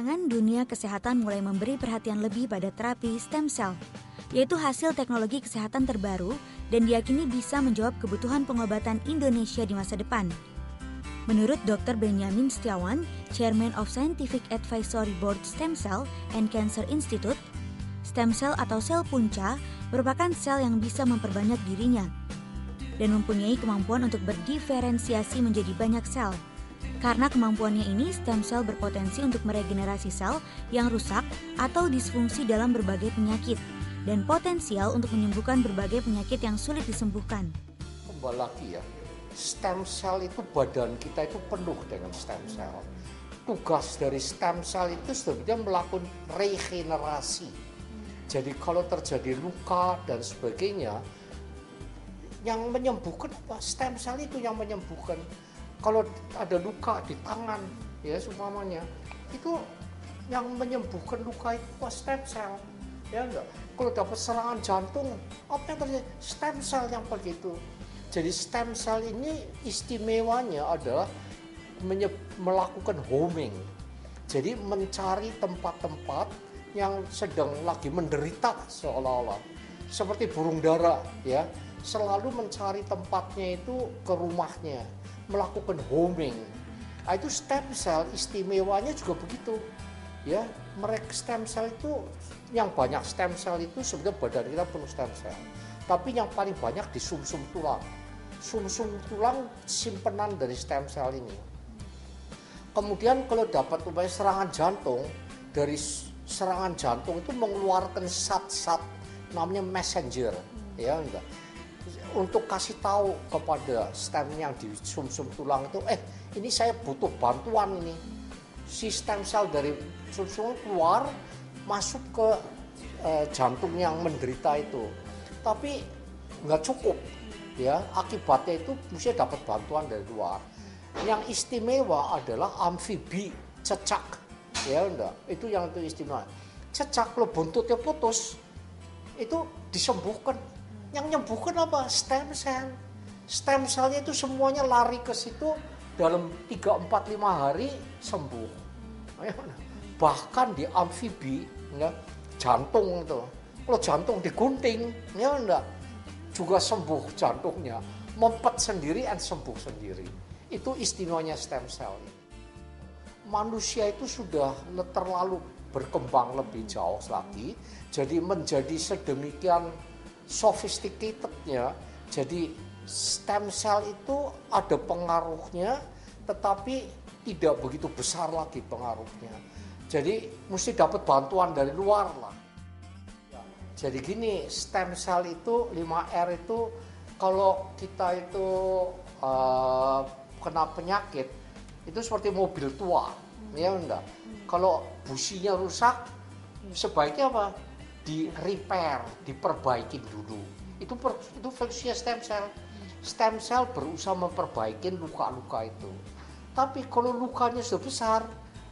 Belakangan, dunia kesehatan mulai memberi perhatian lebih pada terapi stem cell, yaitu hasil teknologi kesehatan terbaru dan diyakini bisa menjawab kebutuhan pengobatan Indonesia di masa depan. Menurut Dr. Benyamin Setiawan, Chairman of Scientific Advisory Board Stem Cell and Cancer Institute, stem cell atau sel punca merupakan sel yang bisa memperbanyak dirinya dan mempunyai kemampuan untuk berdiferensiasi menjadi banyak sel. Karena kemampuannya ini, stem cell berpotensi untuk meregenerasi sel yang rusak atau disfungsi dalam berbagai penyakit dan potensial untuk menyembuhkan berbagai penyakit yang sulit disembuhkan. Kembali lagi ya, stem cell itu badan kita itu penuh dengan stem cell. Tugas dari stem cell itu sebenarnya melakukan regenerasi. Jadi kalau terjadi luka dan sebagainya, yang menyembuhkan apa? Stem cell itu yang menyembuhkan. Kalau ada luka di tangan, ya seumpamanya, itu yang menyembuhkan luka itu stem cell, ya enggak. Kalau dapat serangan jantung, apa yang terjadi? Stem cell yang begitu. Jadi stem cell ini istimewanya adalah melakukan homing. Jadi mencari tempat-tempat yang sedang lagi menderita seolah-olah. Seperti burung dara, ya, selalu mencari tempatnya itu ke rumahnya, melakukan homing. Nah, itu stem cell istimewanya juga begitu. Ya, mereka stem cell itu yang banyak stem cell itu sebenarnya badan kita penuh stem cell. Tapi yang paling banyak di sumsum tulang. Sumsum tulang simpenan dari stem cell ini. Kemudian kalau dapat serangan jantung, dari serangan jantung itu mengeluarkan zat-zat namanya messenger, ya enggak. Untuk kasih tahu kepada stem yang di sumsum tulang itu, ini saya butuh bantuan ini. Si stem cell dari sumsum keluar masuk ke jantung yang menderita itu. Tapi nggak cukup, ya. Akibatnya itu mesti dapat bantuan dari luar. Yang istimewa adalah amfibi cecak, ya enggak. Itu yang itu istimewa. Cecak kalau buntutnya putus, itu disembuhkan. Yang nyembuhkan apa? Stem cell. Stem cellnya itu semuanya lari ke situ dalam 3, 4, 5 hari sembuh. Bahkan di amfibi, ya, jantung itu. Kalau jantung digunting, ya enggak, juga sembuh jantungnya. Mempet sendiri dan sembuh sendiri. Itu istimewanya stem cell. Manusia itu sudah terlalu berkembang lebih jauh lagi. Jadi menjadi sedemikian sophisticatednya, jadi stem cell itu ada pengaruhnya, tetapi tidak begitu besar lagi pengaruhnya. Jadi mesti dapat bantuan dari luar lah. Jadi gini, stem cell itu 5R itu kalau kita itu kena penyakit itu seperti mobil tua, ya enggak. Kalau businya rusak, sebaiknya apa? Di repair, diperbaikin dulu. Itu fungsinya stem cell. Stem cell berusaha memperbaiki luka-luka itu. Tapi kalau lukanya sudah besar,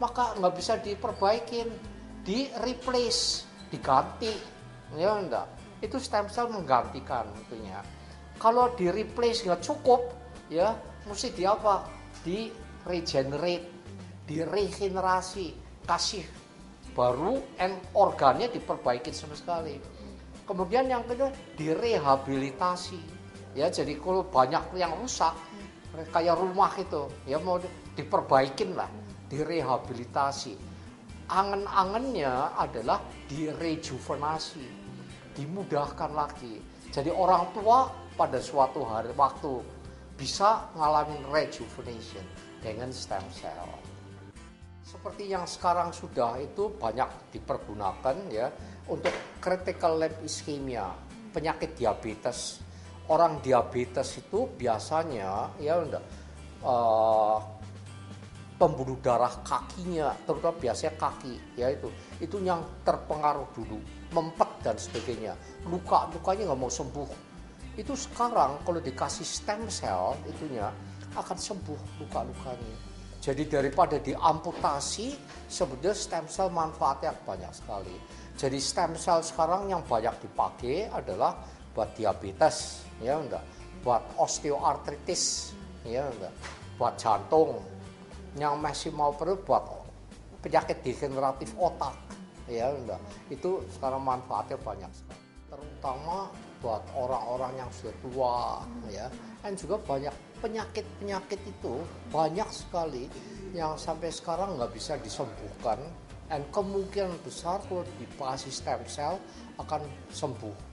maka nggak bisa diperbaikin, di replace, diganti, ya enggak. Itu stem cell menggantikan itunya. Kalau di replace nggak cukup, ya mesti di apa? Di regenerate, di regenerasi, kasih baru, organnya diperbaiki sama sekali. Kemudian yang kedua direhabilitasi, ya. Jadi kalau banyak yang rusak kayak rumah itu, ya mau diperbaikin lah, direhabilitasi. Angen-angennya adalah direjuvenasi, dimudahkan lagi. Jadi orang tua pada suatu hari waktu bisa ngalamin rejuvenation dengan stem cell. Seperti yang sekarang sudah itu banyak dipergunakan, ya, untuk critical limb ischemia, penyakit diabetes. Orang diabetes itu biasanya, ya enggak, pembuluh darah kakinya, terutama biasanya kaki, ya itu yang terpengaruh dulu, mempet dan sebagainya. Lukanya nggak mau sembuh. Itu sekarang kalau dikasih stem cell itunya akan sembuh luka-lukanya. Jadi daripada diamputasi, sebenarnya stem cell manfaatnya banyak sekali. Jadi stem cell sekarang yang banyak dipakai adalah buat diabetes, ya enggak, buat osteoartritis, ya enggak, buat jantung. Yang masih mau perlu buat penyakit degeneratif otak, ya enggak. Itu sekarang manfaatnya banyak sekali. Terutama buat orang-orang yang sudah tua, ya. Dan juga banyak penyakit-penyakit itu banyak sekali yang sampai sekarang nggak bisa disembuhkan. Dan kemungkinan besar kalau dikasih stem cell akan sembuh.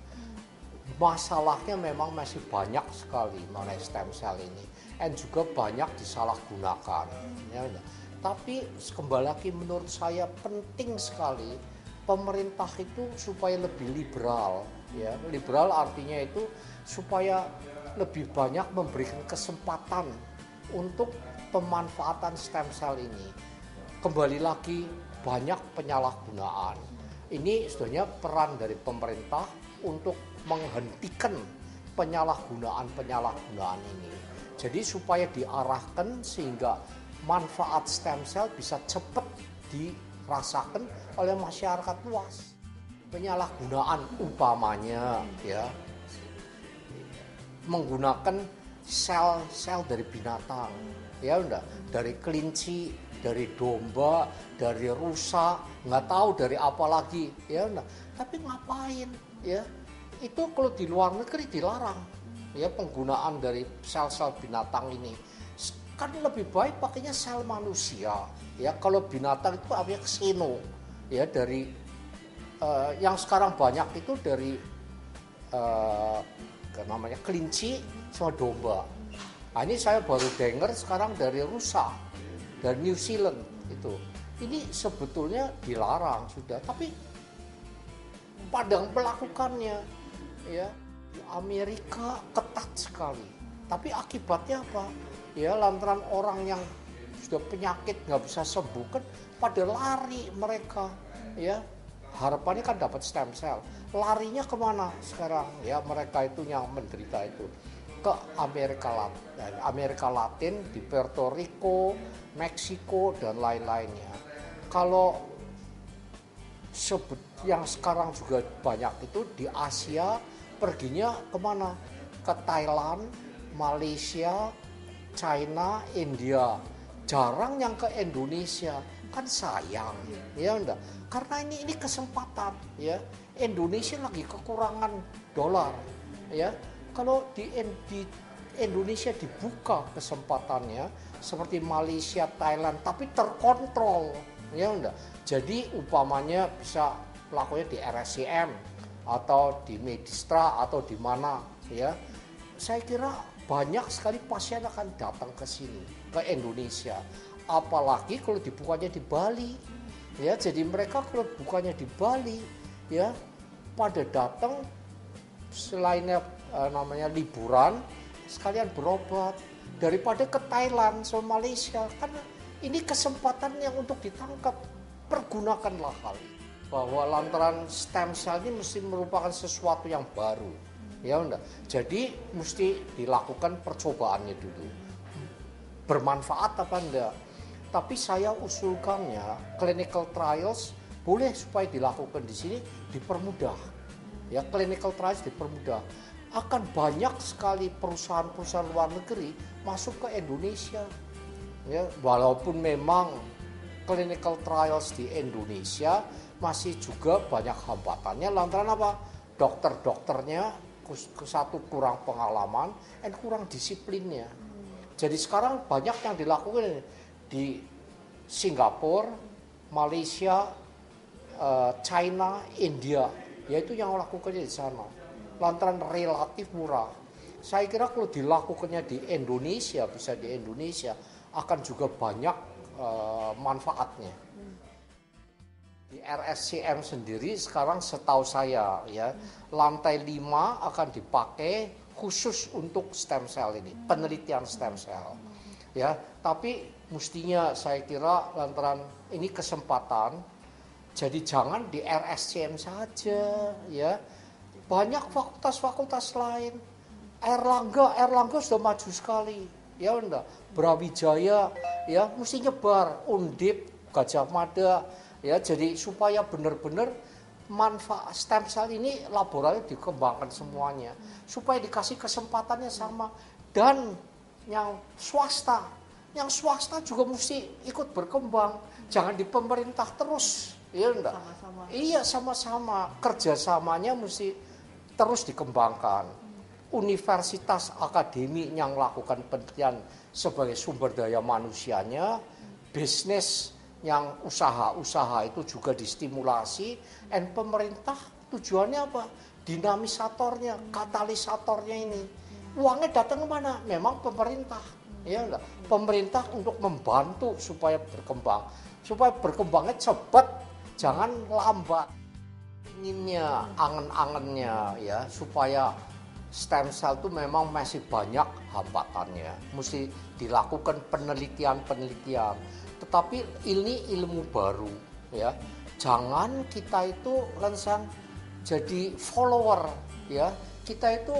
Masalahnya memang masih banyak sekali mengenai stem cell ini, dan juga banyak disalahgunakan. Ya. Tapi kembali lagi menurut saya penting sekali pemerintah itu supaya lebih liberal. Ya. Liberal artinya itu supaya lebih banyak memberikan kesempatan untuk pemanfaatan stem cell ini. Kembali lagi banyak penyalahgunaan. Ini sebenarnya peran dari pemerintah untuk menghentikan penyalahgunaan ini. Jadi supaya diarahkan sehingga manfaat stem cell bisa cepat dirasakan oleh masyarakat luas. Penyalahgunaan umpamanya ya menggunakan sel-sel dari binatang, ya enggak, dari kelinci, dari domba, dari rusa, nggak tahu dari apa lagi, ya enggak. Tapi ngapain, ya? Itu kalau di luar negeri dilarang, ya penggunaan dari sel-sel binatang ini. Kan lebih baik pakainya sel manusia, ya. Kalau binatang itu artinya xeno, ya dari yang sekarang banyak itu dari namanya kelinci sama domba. Nah, ini saya baru dengar sekarang dari rusa, dari New Zealand itu. Ini sebetulnya dilarang sudah, tapi padang melakukannya, ya. Di Amerika ketat sekali. Tapi akibatnya apa? Ya lantaran orang yang sudah penyakit nggak bisa sembuh kan pada lari mereka, ya. Harapannya kan dapat stem cell. Larinya kemana sekarang? Ya mereka itu yang menderita itu ke Amerika Latin, di Puerto Rico, Meksiko dan lain-lainnya. Kalau yang sekarang juga banyak itu di Asia, perginya kemana? Ke Thailand, Malaysia, China, India. Jarang yang ke Indonesia. Kan sayang, ya enggak? Karena ini kesempatan, ya. Indonesia lagi kekurangan dolar, ya. Kalau di Indonesia dibuka kesempatannya seperti Malaysia, Thailand, tapi terkontrol, ya enggak. Jadi umpamanya bisa lakunya di RSCM atau di Medistra atau di mana, ya. Saya kira banyak sekali pasien akan datang ke sini, ke Indonesia. Apalagi kalau dibukanya di Bali, ya. Jadi mereka kalau bukanya di Bali, ya, pada datang selainnya namanya liburan, sekalian berobat daripada ke Thailand sama Malaysia. Karena ini kesempatan yang untuk ditangkap, pergunakanlah hal ini. Bahwa lantaran stem cell ini mesti merupakan sesuatu yang baru, ya enggak. Jadi mesti dilakukan percobaannya dulu. Bermanfaat apa enggak? Tapi saya usulkannya clinical trials boleh supaya dilakukan di sini dipermudah. Ya, clinical trials dipermudah. Akan banyak sekali perusahaan-perusahaan luar negeri masuk ke Indonesia. Ya, walaupun memang clinical trials di Indonesia masih juga banyak hambatannya lantaran apa? Dokter-dokternya satu kurang pengalaman dan kurang disiplinnya. Jadi sekarang banyak yang dilakukan di Singapura, Malaysia, China, India, yaitu yang lakukannya di sana. Lantaran relatif murah. Saya kira kalau dilakukannya di Indonesia, bisa di Indonesia, akan juga banyak manfaatnya. Di RSCM sendiri sekarang setahu saya, ya, lantai 5 akan dipakai khusus untuk stem cell ini, penelitian stem cell. Ya, tapi mestinya saya kira lantaran ini kesempatan, jadi jangan di RSCM saja, ya. Banyak fakultas-fakultas lain. Erlangga sudah maju sekali, ya enggak. Brawijaya, ya, mesti nyebar. Undip, Gajah Mada, ya. Jadi supaya benar-benar manfaat stem cell ini laboratorium dikembangkan semuanya, supaya dikasih kesempatannya sama. Dan yang swasta yang swasta juga mesti ikut berkembang. Jangan di pemerintah terus, ya enggak? Sama-sama. Iya, sama-sama. Kerjasamanya mesti terus dikembangkan. Universitas akademi yang melakukan penelitian sebagai sumber daya manusianya, bisnis yang usaha-usaha itu juga distimulasi, dan pemerintah tujuannya apa? Dinamisatornya, katalisatornya ini. Uangnya datang ke mana? Memang pemerintah. Ya enggak? Pemerintah untuk membantu supaya berkembang. Supaya berkembangnya cepat, jangan lambat. Inginnya, angen-angennya ya, supaya stem cell itu memang masih banyak hambatannya. Mesti dilakukan penelitian-penelitian. Tetapi ini ilmu baru ya. Jangan kita itu langsung jadi follower ya. Kita itu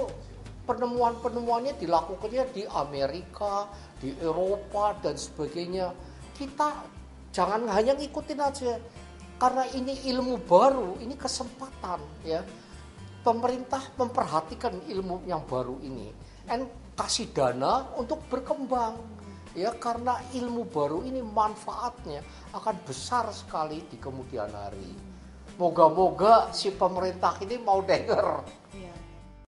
penemuan-penemuannya dilakukannya di Amerika, di Eropa dan sebagainya. Kita jangan hanya ngikutin aja. Karena ini ilmu baru, ini kesempatan ya. Pemerintah memperhatikan ilmu yang baru ini dan kasih dana untuk berkembang. Ya, karena ilmu baru ini manfaatnya akan besar sekali di kemudian hari. Moga-moga si pemerintah ini mau denger. Iya.